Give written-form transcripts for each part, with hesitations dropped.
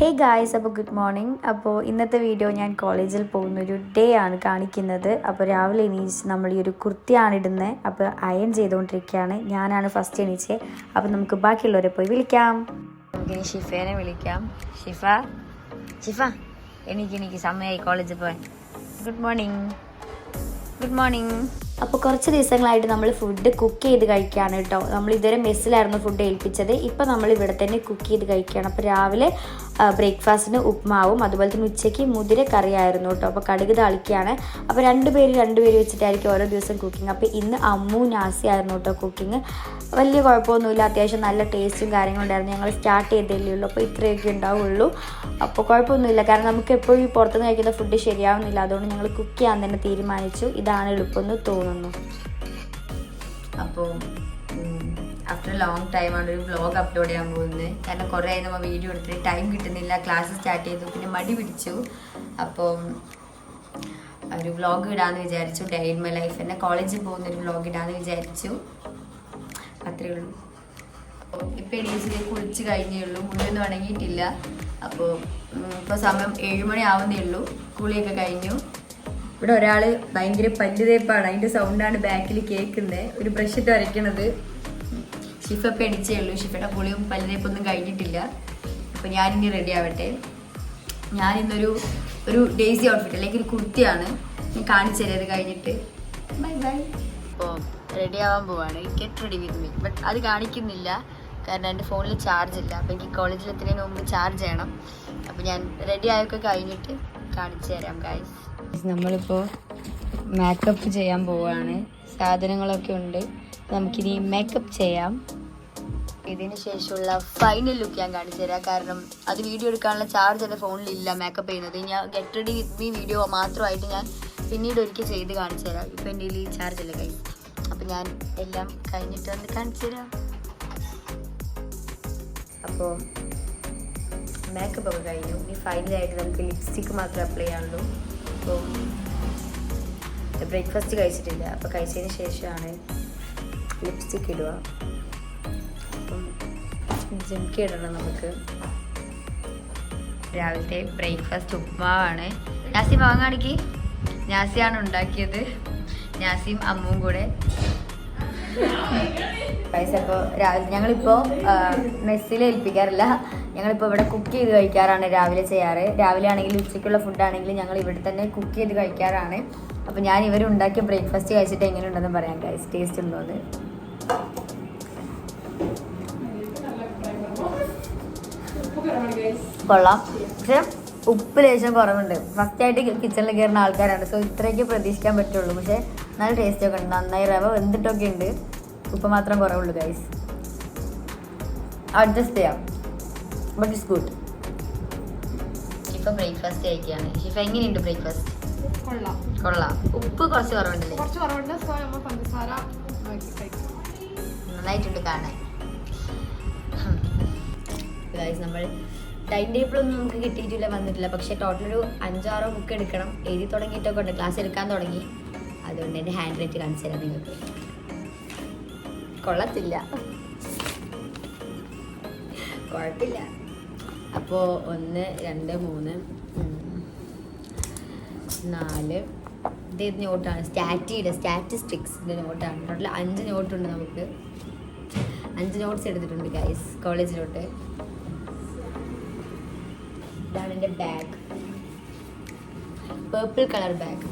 Hey guys, അപ്പോൾ good morning. അപ്പോൾ ഇന്നത്തെ വീഡിയോ ഞാൻ കോളേജിൽ പോകുന്നൊരു ഡേ ആണ് കാണിക്കുന്നത്. അപ്പോൾ രാവിലെ എണീച്ച് നമ്മൾ ഈ ഒരു കുർത്തിയാണ് ഇടുന്നത്. അപ്പോൾ അയൺ ചെയ്തുകൊണ്ടിരിക്കുകയാണ്. ഞാനാണ് ഫസ്റ്റ് എണീച്ചത്. അപ്പോൾ നമുക്ക് ബാക്കിയുള്ളവരെ പോയി വിളിക്കാം. നമുക്കിനി ഷിഫേനെ വിളിക്കാം. ഷിഫ എനിക്ക് സമയമായി കോളേജിൽ പോകാൻ. Good morning. അപ്പോൾ കുറച്ച് ദിവസങ്ങളായിട്ട് നമ്മൾ ഫുഡ് കുക്ക് ചെയ്ത് കഴിക്കുകയാണ് കേട്ടോ. നമ്മൾ ഇതുവരെ മെസ്സിലായിരുന്നു ഫുഡ് ഏൽപ്പിച്ചത്. ഇപ്പോൾ നമ്മൾ ഇവിടെ തന്നെ കുക്ക് ചെയ്ത് കഴിക്കുകയാണ്. അപ്പോൾ രാവിലെ ബ്രേക്ക്ഫാസ്റ്റിന് ഉപ്മാവും, അതുപോലെ തന്നെ ഉച്ചയ്ക്ക് മുതിര കറിയായിരുന്നു കേട്ടോ. അപ്പോൾ കടുക് താളിക്കുകയാണ്. അപ്പോൾ രണ്ടുപേര് വെച്ചിട്ടായിരിക്കും ഓരോ ദിവസം കുക്കിംഗ്. അപ്പോൾ ഇന്ന് അമ്മു നാസി ആയിരുന്നു കേട്ടോ കുക്കിംഗ്. വലിയ കുഴപ്പമൊന്നുമില്ല, അത്യാവശ്യം നല്ല ടേസ്റ്റും കാര്യങ്ങളും ഉണ്ടായിരുന്നു. ഞങ്ങൾ സ്റ്റാർട്ട് ചെയ്തല്ലേ ഉള്ളൂ, അപ്പോൾ ഇത്രയൊക്കെ ഉണ്ടാവുള്ളൂ. അപ്പോൾ കുഴപ്പമൊന്നുമില്ല, കാരണം നമുക്ക് എപ്പോഴും പുറത്തുനിന്ന് കഴിക്കുന്ന ഫുഡ് ശരിയാവുന്നില്ല. അതുകൊണ്ട് ഞങ്ങൾ കുക്ക് ചെയ്യാൻ തന്നെ തീരുമാനിച്ചു. ഇതാണ് എളുപ്പമെന്ന് തോന്നുന്നു. അപ്പോൾ ആഫ്റ്റർ ലോങ് ടൈമാണ് ഒരു വ്ളോഗ് അപ്ലോഡ് ചെയ്യാൻ പോകുന്നത്. കാരണം കുറേ ആയി നമ്മൾ വീഡിയോ എടുത്തിട്ട് ടൈം കിട്ടുന്നില്ല. ക്ലാസ് സ്റ്റാർട്ട് ചെയ്തു, പിന്നെ മടി പിടിച്ചു. അപ്പോൾ ഒരു വ്ളോഗ് ഇടാമെന്ന് വിചാരിച്ചു. ഡേ ഇൻ മൈ ലൈഫ് തന്നെ കോളേജിൽ പോകുന്നൊരു വ്ളോഗ് ഇടാമെന്ന് വിചാരിച്ചു. അത്രയേ ഉള്ളൂ. അപ്പോൾ ഇപ്പോൾ എണീച്ച് കുളിച്ച് കഴിഞ്ഞേ ഉള്ളൂ, മുന്നൊന്നും ഉണങ്ങിയിട്ടില്ല. അപ്പോൾ ഇപ്പോൾ സമയം 7 മണി ആവുന്നേ ഉള്ളൂ. കുളിയൊക്കെ കഴിഞ്ഞു. ഇവിടെ ഒരാൾ ഭയങ്കര പല്ല് തേപ്പാണ്, അതിൻ്റെ സൗണ്ടാണ് ബാക്കിൽ കേൾക്കുന്നത്. ഒരു ബ്രഷ് ഇട്ട് വരയ്ക്കണത്. ഷിഫ ഇപ്പം എണീച്ചേ ഉള്ളൂ. ഷിഫയുടെ കുളിയും പല്ല് തേപ്പൊന്നും കഴിഞ്ഞിട്ടില്ല. അപ്പോൾ ഞാനിനി റെഡി ആവട്ടെ. ഞാനിന്നൊരു ഡേസി ഔട്ട്ഫിറ്റ് അല്ലെങ്കിൽ ഒരു കുർത്തിയാണ് ഞാൻ കാണിച്ചു തരാം. അത് കഴിഞ്ഞിട്ട് ബൈ. അപ്പോൾ റെഡി ആവാൻ പോവാണ്. Get ready with me. But അത് കാണിക്കുന്നില്ല, കാരണം എൻ്റെ ഫോണിൽ ചാർജ് ഇല്ല. അപ്പോൾ എനിക്ക് കോളേജിൽ എത്തുന്നതിന് മുമ്പ് ചാർജ് ചെയ്യണം. അപ്പോൾ ഞാൻ റെഡി ആയൊക്കെ കഴിഞ്ഞിട്ട് കാണിച്ചു തരാം ഗൈസ്. നമ്മളിപ്പോൾ മേക്കപ്പ് ചെയ്യാൻ പോവുകയാണ്. സാധനങ്ങളൊക്കെ ഉണ്ട്, നമുക്കിനി മേക്കപ്പ് ചെയ്യാം. ഇതിന് ശേഷമുള്ള ഫൈനൽ ലുക്ക് ഞാൻ കാണിച്ചു തരാം. കാരണം അത് വീഡിയോ എടുക്കാനുള്ള ചാർജ് എൻ്റെ ഫോണിലില്ല. മേക്കപ്പ് ചെയ്യുന്നത് ഞാൻ get ready with me video മാത്രമായിട്ട് ഞാൻ പിന്നീട് ഒരിക്കൽ ചെയ്ത് കാണിച്ചു തരാം. ഇപ്പം എൻ്റെ കയ്യിൽ ചാർജ് ഇല്ല കൈ. അപ്പം ഞാൻ എല്ലാം കഴിഞ്ഞിട്ട് വന്ന് കാണിച്ചു തരാം. അപ്പോൾ മേക്കപ്പ് ഒക്കെ കഴിഞ്ഞു. ഇനി ഫൈനലായിട്ട് നമുക്ക് ലിപ്സ്റ്റിക്ക് മാത്രമേ അപ്ലൈ ചെയ്യാനുള്ളൂ. അപ്പോൾ ബ്രേക്ക്ഫാസ്റ്റ് കഴിച്ചിട്ടില്ല. അപ്പോൾ കഴിച്ചതിന് ശേഷമാണ് ലിപ്സ്റ്റിക്ക് ഇടുക. അപ്പം ജംക്കി ഇടണം നമുക്ക്. രാവിലത്തെ ബ്രേക്ക്ഫാസ്റ്റ് ഉപ്മാവാണ്. നാസി വാങ്ങാണെങ്കിൽ നാസിയാണ് ഉണ്ടാക്കിയത്. നാസിയും അമ്മുവും കൂടെ. പൈസ ഇപ്പോൾ രാവിലെ ഞങ്ങളിപ്പോൾ മെസ്സിൽ ഏൽപ്പിക്കാറില്ല. ഞങ്ങളിപ്പോൾ ഇവിടെ കുക്ക് ചെയ്ത് കഴിക്കാറാണ് രാവിലെ ചെയ്യാറ്. രാവിലെ ആണെങ്കിലും ഉച്ചയ്ക്കുള്ള ഫുഡാണെങ്കിലും ഞങ്ങൾ ഇവിടെ തന്നെ കുക്ക് ചെയ്ത് കഴിക്കാറാണ്. അപ്പോൾ ഞാൻ ഇവരുണ്ടാക്കിയ ബ്രേക്ക്ഫാസ്റ്റ് കഴിച്ചിട്ട് എങ്ങനെ ഉണ്ടെന്ന് പറയാം ഗൈസ്. ടേസ്റ്റ് ഉണ്ടോയെന്ന്. കൊള്ളാം, പക്ഷെ ഉപ്പ് ലേശം കുറവുണ്ട്. ഫസ്റ്റായിട്ട് കിച്ചണിൽ കയറുന്ന ആൾക്കാരാണ്, സോ ഇത്രയൊക്കെ പ്രതീക്ഷിക്കാൻ പറ്റുള്ളൂ. പക്ഷേ നല്ല ടേസ്റ്റൊക്കെ ഉണ്ട്. നന്നായി റവ വെന്തിട്ടൊക്കെ ഉണ്ട്. ഉപ്പ് മാത്രം കുറവുള്ളൂ ഗൈസ്. അഡ്ജസ്റ്റ് ചെയ്യാം, ബട്ട് ഇറ്റ്സ് ഗുഡ്. ഇപ്പം ബ്രേക്ക്ഫാസ്റ്റ് കഴിക്കുകയാണ്. ഷിഫ എങ്ങനെയുണ്ട് ബ്രേക്ക്ഫാസ്റ്റ്? കൊള്ളാം. ഉപ്പ് കുറച്ച് കുറവുണ്ടല്ലേ? നന്നായിട്ടുണ്ട് കാണാൻ. ഗൈസ്, നമ്മൾ ടൈം ടേബിളൊന്നും നമുക്ക് കിട്ടിയിട്ടില്ല, വന്നിട്ടില്ല. പക്ഷേ ടോട്ടൽ ഒരു 5-6 ബുക്ക് എടുക്കണം. എഴുതി തുടങ്ങിയിട്ടൊക്കെ ഉണ്ട്. ക്ലാസ് എടുക്കാൻ തുടങ്ങി. അതുകൊണ്ട് എൻ്റെ ഹാൻഡ് റൈറ്റ് കാണിച്ചു തരാം നിങ്ങൾക്ക്. കൊള്ളത്തില്ല, കുഴപ്പമില്ല. അപ്പോൾ 1 2 3 4 ഇത് നോട്ടാണ്. സ്റ്റാറ്റിസ്റ്റിക്സിൻ്റെ നോട്ടാണ്. ടോട്ടൽ 5 നോട്ടുണ്ട്. നമുക്ക് 5 നോട്ട്സ് എടുത്തിട്ടുണ്ട് ഗൈസ് കോളേജിലോട്ട്. ഇതാണ് എൻ്റെ ബാഗ്, പേർപ്പിൾ കളർ ബാഗ്.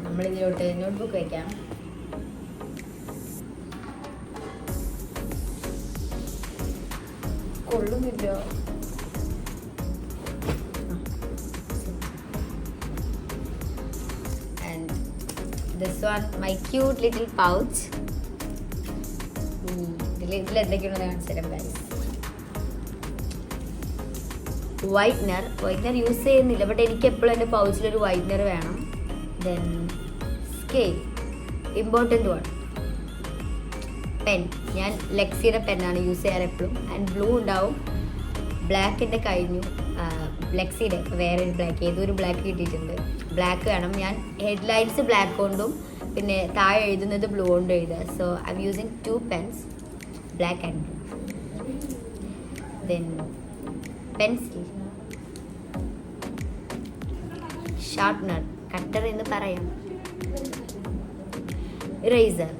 നമ്മളിതിലോട്ട് നോട്ട്ബുക്ക് വയ്ക്കാം. കൊള്ളുന്നില്ല. And this one, my cute little pouch. ഇതിൽ എന്തൊക്കെയാണെന്ന് കാണിച്ചു തരാം ഗൈസ്. വൈറ്റ്നർ യൂസ് ചെയ്യുന്നില്ല, ബട്ട് എനിക്ക് എപ്പോഴും എൻ്റെ പൗച്ചിലൊരു വൈറ്റ്നർ വേണം. Then scale, important one. Pen, ഞാൻ ലെക്സിയുടെ പെന്നാണ് യൂസ് ചെയ്യാറ് എപ്പോഴും. ആൻഡ് ബ്ലൂ ഉണ്ടാവും. ബ്ലാക്കിൻ്റെ കഴിഞ്ഞു. ലെക്സിയുടെ വേറൊരു ബ്ലാക്ക്, ഏതൊരു ബ്ലാക്ക് കിട്ടിയിട്ടുണ്ട്. ബ്ലാക്ക് വേണം. ഞാൻ ഹെഡ്ലൈൻസ് ബ്ലാക്ക് കൊണ്ടും പിന്നെ താഴെ എഴുതുന്നത് ബ്ലൂ കൊണ്ട് എഴുതുക. So I M using 2 pens, black and blue. Then pencil, sharpener, cutter എന്ന് പറയാം, ഇറേസർ.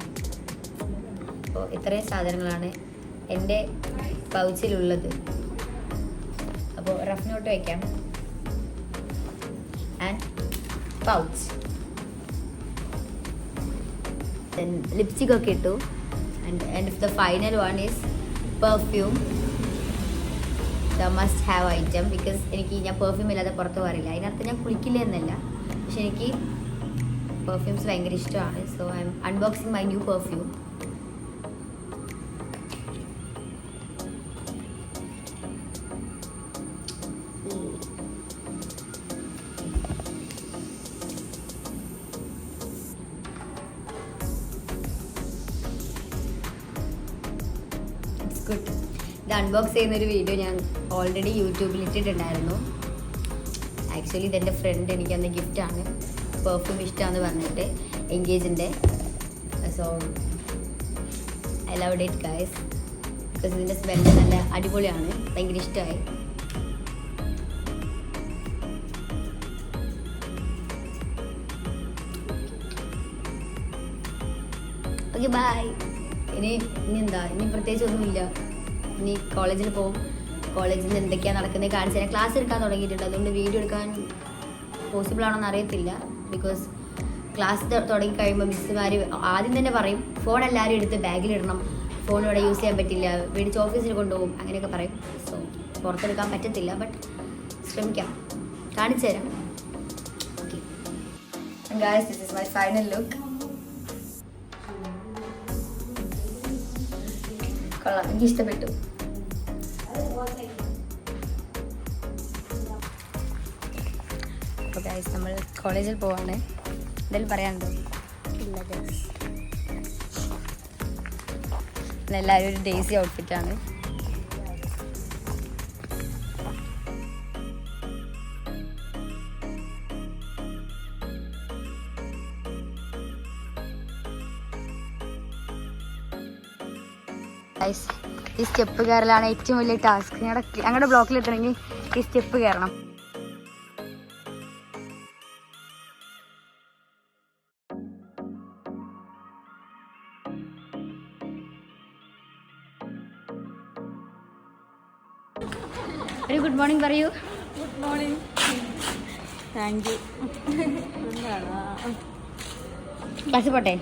അപ്പോൾ ഇത്രയും സാധനങ്ങളാണ് എൻ്റെ പൗച്ചിലുള്ളത്. അപ്പോൾ റഫ് നോട്ട് വയ്ക്കാം ആൻഡ് പൗച്ച്. ദെൻ ലിപ്സ്റ്റിക് ഒക്കെ ഇട്ടു. And the final one is perfume, the must have item. Because ഞാൻ പെർഫ്യൂം ഇല്ലാതെ പുറത്ത് പോകാറില്ല. അതിനകത്ത് ഞാൻ കുളിക്കില്ല എന്നല്ല, പക്ഷെ എനിക്ക് പെർഫ്യൂംസ് ഭയങ്കര ഇഷ്ടമാണ്. So I M unboxing my new perfume. Good. ഇത് അൺബോക്സ് ചെയ്യുന്നൊരു വീഡിയോ ഞാൻ ഓൾറെഡി യൂട്യൂബിൽ ഇട്ടിട്ടുണ്ടായിരുന്നു. ആക്ച്വലി ഇതെൻ്റെ ഫ്രണ്ട് എനിക്കന്ന് ഗിഫ്റ്റാണ്, പെർഫ്യൂം ഇഷ്ടമാണെന്ന് പറഞ്ഞിട്ട്, എൻഗേജിൻ്റെ. So I love it guys, because ഇതിൻ്റെ സ്മെല്ല് നല്ല അടിപൊളിയാണ്, ഭയങ്കര ഇഷ്ടമായി. Okay bye. ഇനി പ്രത്യേകിച്ച് ഒന്നുമില്ല. ഇനി കോളേജിൽ പോകും. കോളേജിൽ നിന്ന് എന്തൊക്കെയാണ് നടക്കുന്നത് കാണിച്ചു തരാം. ക്ലാസ് എടുക്കാൻ തുടങ്ങിയിട്ടുണ്ട്, അതുകൊണ്ട് വീഡിയോ എടുക്കാൻ പോസിബിൾ ആണോന്ന് അറിയത്തില്ല. ബിക്കോസ് ക്ലാസ് തുടങ്ങി കഴിയുമ്പോൾ മിസ്സുമാർ ആദ്യം തന്നെ പറയും ഫോൺ എല്ലാവരും എടുത്ത് ബാഗിലിടണം, ഫോൺ ഇവിടെ യൂസ് ചെയ്യാൻ പറ്റില്ല, മേടിച്ച് ഓഫീസിൽ കൊണ്ടുപോകും, അങ്ങനെയൊക്കെ പറയും. സോ പുറത്തെടുക്കാൻ പറ്റത്തില്ല, ബട്ട് ശ്രമിക്കാം, കാണിച്ചു തരാം. Okay guys, this is my final look. കൊള്ളാം, എനിക്ക് ഇഷ്ടപ്പെട്ടു. അപ്പോൾ ഗൈസ്, നമ്മൾ കോളേജിൽ പോവാണ്. എന്തെങ്കിലും പറയാനുണ്ടോ? ഇല്ല ഗൈസ്, എല്ലാവരും ഒരു ഡേസി ഔട്ട്ഫിറ്റാണ്. ഗൈസ്, ഈ സ്റ്റെപ്പ് കയറലാണ് ഏറ്റവും വലിയ ടാസ്ക്. ഞങ്ങളുടെ ബ്ലോക്കിൽ എത്തണമെങ്കിൽ ഈ സ്റ്റെപ്പ് കയറണം. ഒരു ഗുഡ് മോർണിംഗ് പറയൂ. Good morning. Thank you. ക്ലാസ്സിൽ പോട്ടെ.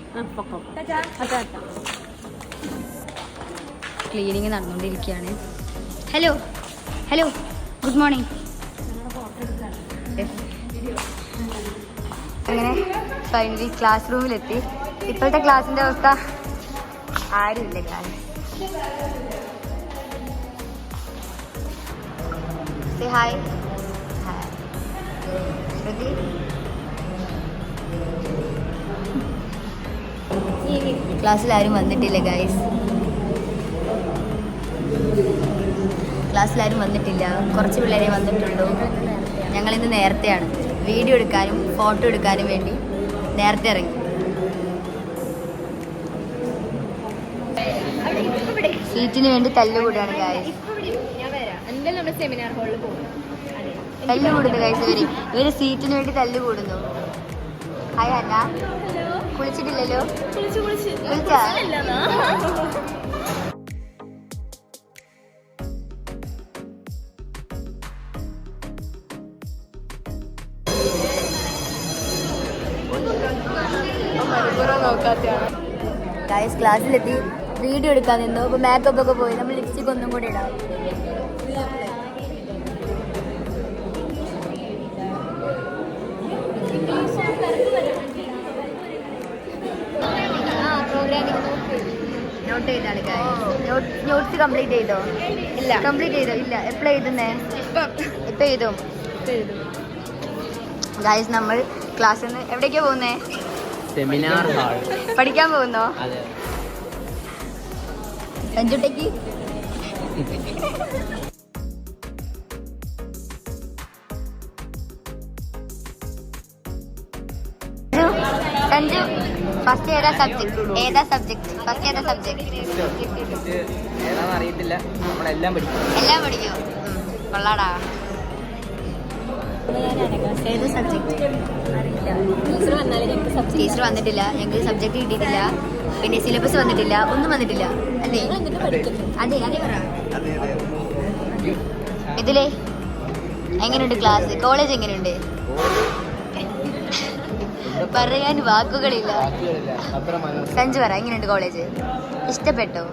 ക്ലീനിങ് നടന്നുകൊണ്ടിരിക്കുകയാണ്. Hello hello, good morning. അങ്ങനെ ഫൈനലി ക്ലാസ് റൂമിലെത്തി. ഇപ്പോഴത്തെ ക്ലാസ്സിൻ്റെ അവസ്ഥ ആരുമില്ല. Class say hi. ശ്രുതി, ക്ലാസ്സിൽ ആരും വന്നിട്ടില്ല ഗൈസ്, ക്ലാസ്സിലാരും വന്നിട്ടില്ല. കുറച്ച് പിള്ളേരെ വന്നിട്ടുള്ളൂ. ഞങ്ങളിന്ന് നേരത്തെയാണ് വീഡിയോ എടുക്കാനും ഫോട്ടോ എടുക്കാനും വേണ്ടി നേരത്തെ ഇറങ്ങി. സീറ്റിന് വേണ്ടി തല്ലുകൂടാണ് ഗൈസ്. തല്ലുകൂടുന്നു ഗൈസ്. ഇവര് സീറ്റിന് വേണ്ടി തല്ലുകൂടുന്നു. ഹായ് അന്ന, കുളിച്ചിട്ടില്ലല്ലോ? കുളിച്ചാ? ഗൈസ്, ക്ലാസ്സിലെത്തി വീഡിയോ എടുക്കാൻ നിന്നു. അപ്പോൾ മേക്കപ്പ് ഒക്കെ പോയി. നമ്മൾ ലിപ്സ്റ്റിക് ഒന്നും കൂടി ഇടാം. നോട്ട് ചെയ്താണ് നോട്ട്സ് കംപ്ലീറ്റ് ചെയ്തോ? ഇല്ല. കംപ്ലീറ്റ് ചെയ്തോ? ഇല്ല. എപ്പോഴാണ് എഴുതുന്നേ? ഇപ്പം എഴുതും. ഗൈസ്, നമ്മൾ ക്ലാസ്സിൽ നിന്ന് എവിടേക്കാ പോകുന്നേ? Seminar hall. പഠിക്കാൻ പോകുന്നോ? അഞ്ചുട്ടേക്ക് സഞ്ജു, ഫസ്റ്റ് ഏതാ സബ്ജക്ട്? ഫസ്റ്റ് ഏതാ സബ്ജക്ട്? ഏതാണെന്ന് അറിയത്തില്ല, നമ്മളെല്ലാം പഠിക്കും. എല്ലാം പഠിക്കും. കൊള്ളാടാ. ഏത് സബ്ജക്റ്റ് ടീച്ചർ വന്നിട്ടില്ല, ഞങ്ങൾക്ക് സബ്ജക്റ്റ് കിട്ടിയിട്ടില്ല, പിന്നെ സിലബസ് വന്നിട്ടില്ല, ഒന്നും വന്നിട്ടില്ല അല്ലേ? അതെ അതെ പറ. ഇതിലേ എങ്ങനെയുണ്ട് ക്ലാസ്? കോളേജ് എങ്ങനെയുണ്ട്? പറയാൻ വാക്കുകളില്ല. സഞ്ജു പറ, എങ്ങനെയുണ്ട് കോളേജ്? ഇഷ്ടപ്പെട്ടോ?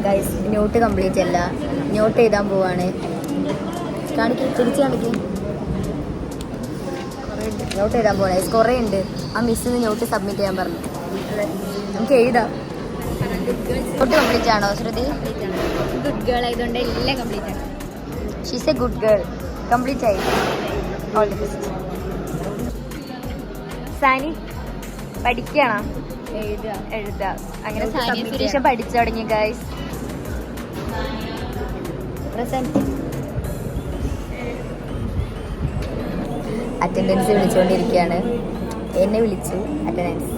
ഗൈസ്, നോട്ട് കംപ്ലീറ്റ് അല്ല, നോട്ട് എഴുതാൻ പോവാണ്. കാണിക്ക്, തിരിച്ച് കാണിക്ക്. നോട്ട് എഴുതാൻ പോകണേ, കുറേ ഉണ്ട്. ആ മിസ്സിന് നോട്ട് സബ്മിറ്റ് ചെയ്യാൻ പറഞ്ഞു. നമുക്ക് എഴുതാം. നോട്ട് കംപ്ലീറ്റ് ആണോ ശ്രുതി? ഗുഡ് ഗേൾ ആയതുകൊണ്ട് എല്ലാം കംപ്ലീറ്റ് ആണ്. She's a good girl. Complete ആയി. All the best. സാനി പഠിക്കണോ? എഴുതുക. അങ്ങനെ സബ്മിറ്റേഷൻ പഠിച്ചു തുടങ്ങി ഗൈസ്. Present attendance വിളിച്ചുകൊണ്ടിരിക്കുകയാണ്. എന്നെ വിളിച്ചു അറ്റൻഡൻസ്.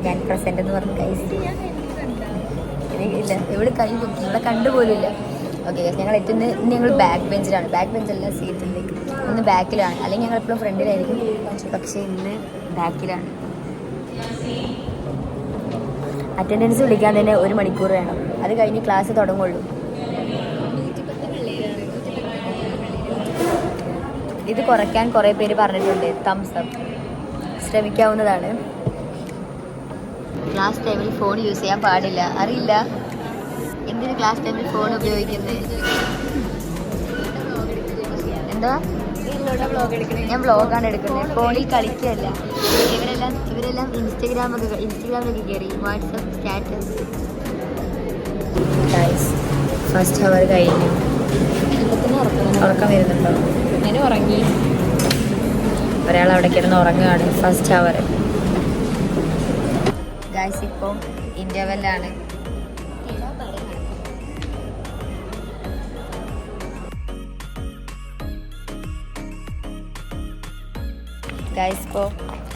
ഞാൻ പ്രസന്റ് എന്ന് പറഞ്ഞു ഗൈസ്. ഇല്ല, ഇവിടെ കൈ പൊക്കി, ഇവിടെ കണ്ടുപോലില്ല. ഓക്കെ ഗൈസ്, ഞങ്ങൾ എത്തുന്ന ഞങ്ങൾ ബാക്ക് ബെഞ്ചിലാണ്. ബാക്ക് ബെഞ്ചല്ല, സീറ്റിൽ ഇന്ന് ബാക്കിലാണ്. അല്ലെങ്കിൽ ഞങ്ങൾ എപ്പോഴും ഫ്രണ്ടിലായിരിക്കും, പക്ഷേ ഇന്ന് ബാക്കിലാണ്. അറ്റൻഡൻസ് വിളിക്കാൻ തന്നെ 1 മണിക്കൂർ വേണം. അത് കഴിഞ്ഞ് ക്ലാസ് തുടങ്ങുള്ളൂ. ഇത് കുറയ്ക്കാൻ കുറേ പേര് പറഞ്ഞിട്ടുണ്ട്. Thumbs up. ശ്രമിക്കാവുന്നതാണ്. ക്ലാസ് ടൈമിൽ ഫോൺ യൂസ് ചെയ്യാൻ പാടില്ല. അറിയില്ല എന്തിന് ക്ലാസ് ടൈമിൽ ഫോൺ ഉപയോഗിക്കുന്നത്. എന്താ? ഞാൻ വ്ളോഗാണ് എടുക്കുന്നത്, ഫോണിൽ കളിക്കുകയല്ല. ഇവരെല്ലാം ഇൻസ്റ്റഗ്രാമിലൊക്കെ കയറി വാട്സപ്പ് സ്റ്റാറ്റസ്. ഫസ്റ്റ് അവർ കഴിഞ്ഞു. ഉറക്കം വരുന്നുണ്ടോ? ഞാൻ ഉറങ്ങി. ഒരാൾ അവിടെ കിടന്ന് ഉറങ്ങുകയാണ്. ഫസ്റ്റ് അവർ ഗൈസ്. ഇപ്പം ഇന്റർവെല്ലാണ്. ഗൈസ്, ഇപ്പോൾ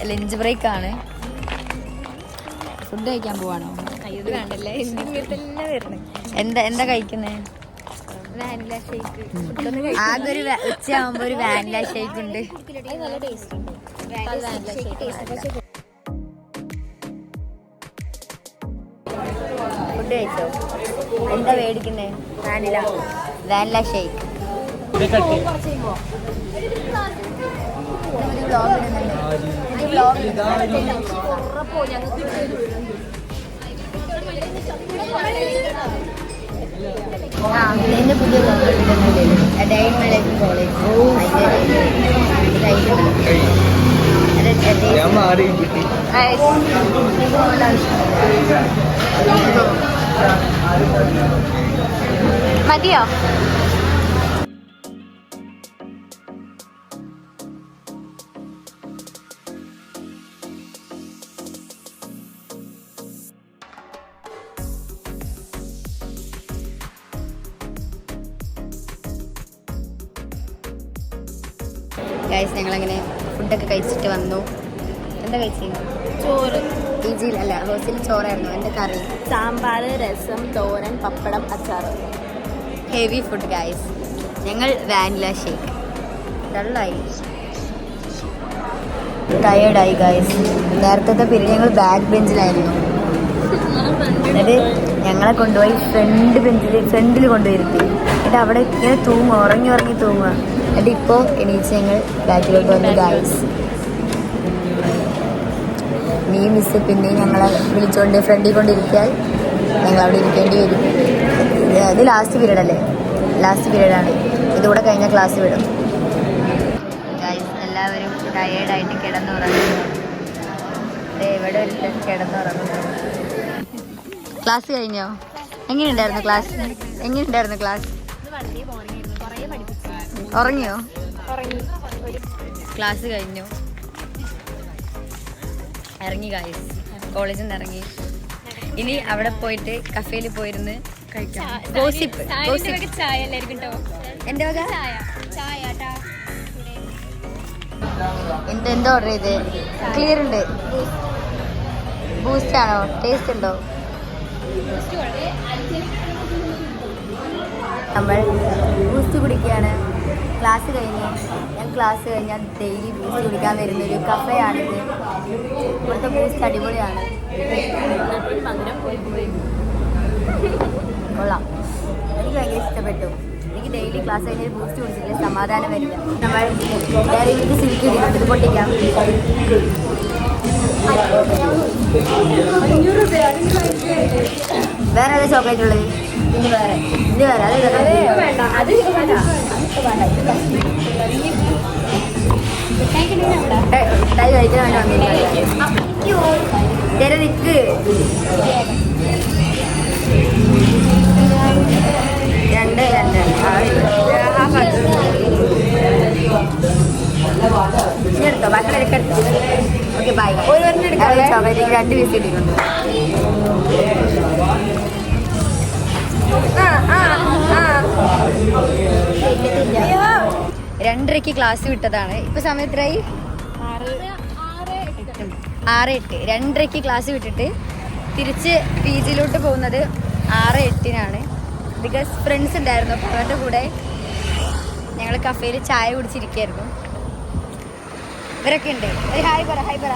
ലഞ്ച് ബ്രേക്ക് ആണ്. ഫുഡ് കഴിക്കാൻ പോവാണോ? ഇത് വേണ്ടല്ലേ, തന്നെ വരണം. എന്താ കഴിക്കുന്നത്? Vanilla shake. ആകെ ഒരു ഉച്ചയാകുമ്പോൾ ഒരു വാനില ഷേക്ക് ഉണ്ട്. നല്ല ടേസ്റ്റ് ഉണ്ട്. വാനില ഷേക്ക് ഫുഡ് കഴിച്ചോ? എന്താ മേടിക്കുന്നേ? Vanilla shake. എന്റെ പുതിയ കോളേജ് മതിയോ? ഗൈസ്, ഞങ്ങളങ്ങനെ ഫുഡൊക്കെ കഴിച്ചിട്ട് വന്നു. എന്താ കഴിച്ചത്? ചോറ്. PG അല്ല, ഹോസ്റ്റലിൽ ചോറായിരുന്നു. എൻ്റെ കറി സാമ്പാർ, രസം, തോരൻ, പപ്പടം, അച്ചാർ. Heavy food guys. ഞങ്ങൾ വാനില ഷേക്ക്. ഡള്ളായി, ടയേർഡായി ഗൈസ്. നേരത്തെ പീരീഡ് ഞങ്ങൾ ബാക്ക് ബെഞ്ചിലായിരുന്നു. എന്നിട്ട് ഞങ്ങളെ കൊണ്ടുപോയി ഫ്രണ്ടിൽ കൊണ്ടുപോയിരുത്തി. എന്നിട്ട് അവിടെ ഇങ്ങനെ ഉറങ്ങി തൂങ്ങുക. എന്നിട്ട് ഇപ്പോൾ എണീച്ച് ഞങ്ങൾ ബാക്കിലോട്ട് വന്നു ഗൈസ്. മിസ് പിന്നെ ഞങ്ങളെ വിളിച്ചുകൊണ്ട് ഫ്രണ്ടിൽ കൊണ്ടിരിക്കാൻ ഞങ്ങൾ അവിടെ ഇരിക്കേണ്ടി വരും. ഇത് ലാസ്റ്റ് പീരീഡ് അല്ലേ? ലാസ്റ്റ് പീരീഡാണ്. ഇതുകൂടെ കഴിഞ്ഞാൽ ക്ലാസ് വിടും. ഗൈസ്, എല്ലാവരും ടയേർഡായിട്ട് കിടന്നുറങ്ങുന്നു. ഇവിടെ ഒരു കിടന്നുറങ്ങുന്നു. ക്ലാസ് കഴിഞ്ഞോ? എങ്ങനെയുണ്ടായിരുന്നു ക്ലാസ്? ഉറങ്ങിയോ? ക്ലാസ് കഴിഞ്ഞു, ഇറങ്ങി ഗൈസ്. കോളേജിൽ നിന്ന് ഇറങ്ങി. ഇനി അവിടെ പോയിട്ട് കഫേയിൽ പോയിരുന്ന് കഴിക്കാം. എന്റെ വക എന്താ ഓർഡർ ചെയ്ത്? ക്ലിയർ ഉണ്ട്. ബൂസ്റ്റ് ആണോ? ടേസ്റ്റ് ഉണ്ടോ? നമ്മൾ ബൂസ്റ്റ് കുടിക്കുകയാണ്. ക്ലാസ് കഴിഞ്ഞാൽ ഡെയിലി ബൂസ്റ്റ് കുടിക്കാൻ വരുന്നൊരു കഫേയാണിത്. ഇവിടുത്തെ ബൂസ്റ്റ് അടിപൊളിയാണ്, കൊള്ളാം. എനിക്ക് ഭയങ്കര ഇഷ്ടപ്പെട്ടു. എനിക്ക് ഡെയിലി ക്ലാസ് കഴിഞ്ഞാൽ ബൂസ്റ്റ് കുടിച്ചിട്ട് സമാധാനം വരില്ല. നമ്മൾ ഡയറി മിൽക്ക് സിൽക്ക് ഇടുന്നുണ്ട്, ഇത് പൊട്ടിക്കാം. വേറെ ഏതാ ചോക്ലേറ്റ് ഉള്ളത്? ഇത് വേറെ അത് ടൈ കഴിക്കാൻ വേണ്ടി വന്നില്ല. നിക്ക് രണ്ട് എടുത്തോ, ബാക്കി എടുക്കട്ടോ. Okay bye. ചോക്ലേറ്റ് 2 പീസ് കിട്ടിയിട്ടുണ്ട്. 2:30 ക്ലാസ് വിട്ടതാണ്. ഇപ്പൊ സമയം എത്രയായി? 6:08. 2:30 ക്ലാസ് വിട്ടിട്ട് തിരിച്ച് പി ജിയിലോട്ട് പോകുന്നത് 6:08 ബിക്കോസ് ഫ്രണ്ട്സ് ഉണ്ടായിരുന്നു. അപ്പോൾ അവരുടെ കൂടെ ഞങ്ങൾ കഫേയിൽ ചായ കുടിച്ചിരിക്കുകയായിരുന്നു. ഇവരൊക്കെ ഉണ്ട്. ഒരു ഹായ് പറ.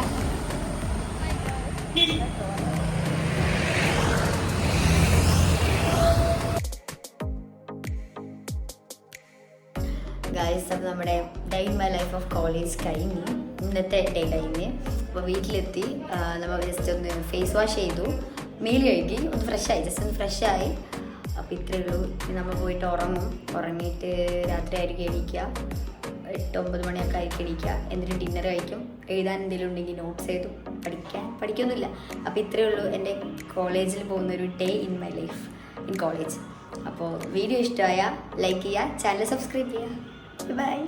ഗൈസ്, അപ്പോൾ നമ്മുടെ day in my life of college കഴിഞ്ഞ് ഇന്നത്തെ ഡേ കഴിഞ്ഞ് അപ്പോൾ വീട്ടിലെത്തി. നമ്മൾ ജസ്റ്റ് ഒന്ന് ഫേസ് വാഷ് ചെയ്തു, മീൽ കഴുകി, ഒന്ന് ഫ്രഷായി. അപ്പോൾ ഇത്രയേ ഉള്ളൂ. നമ്മൾ പോയിട്ട് ഉറങ്ങിയിട്ട് രാത്രി ആയിരിക്കും എണീക്കുക. 8-9 മണിയൊക്കെ ആയിരിക്കും എണീക്കുക. എന്നിട്ട് ഡിന്നർ കഴിക്കും. എഴുതാൻ എന്തെങ്കിലും ഉണ്ടെങ്കിൽ നോട്ട്സ് ചെയ്തു. പഠിക്കൊന്നുമില്ല. അപ്പോൾ ഇത്രയേ ഉള്ളൂ എൻ്റെ കോളേജിൽ പോകുന്നൊരു day in my life in college. അപ്പോൾ വീഡിയോ ഇഷ്ടമായ ലൈക്ക് ചെയ്യുക, ചാനൽ സബ്സ്ക്രൈബ് ചെയ്യുക. Bye.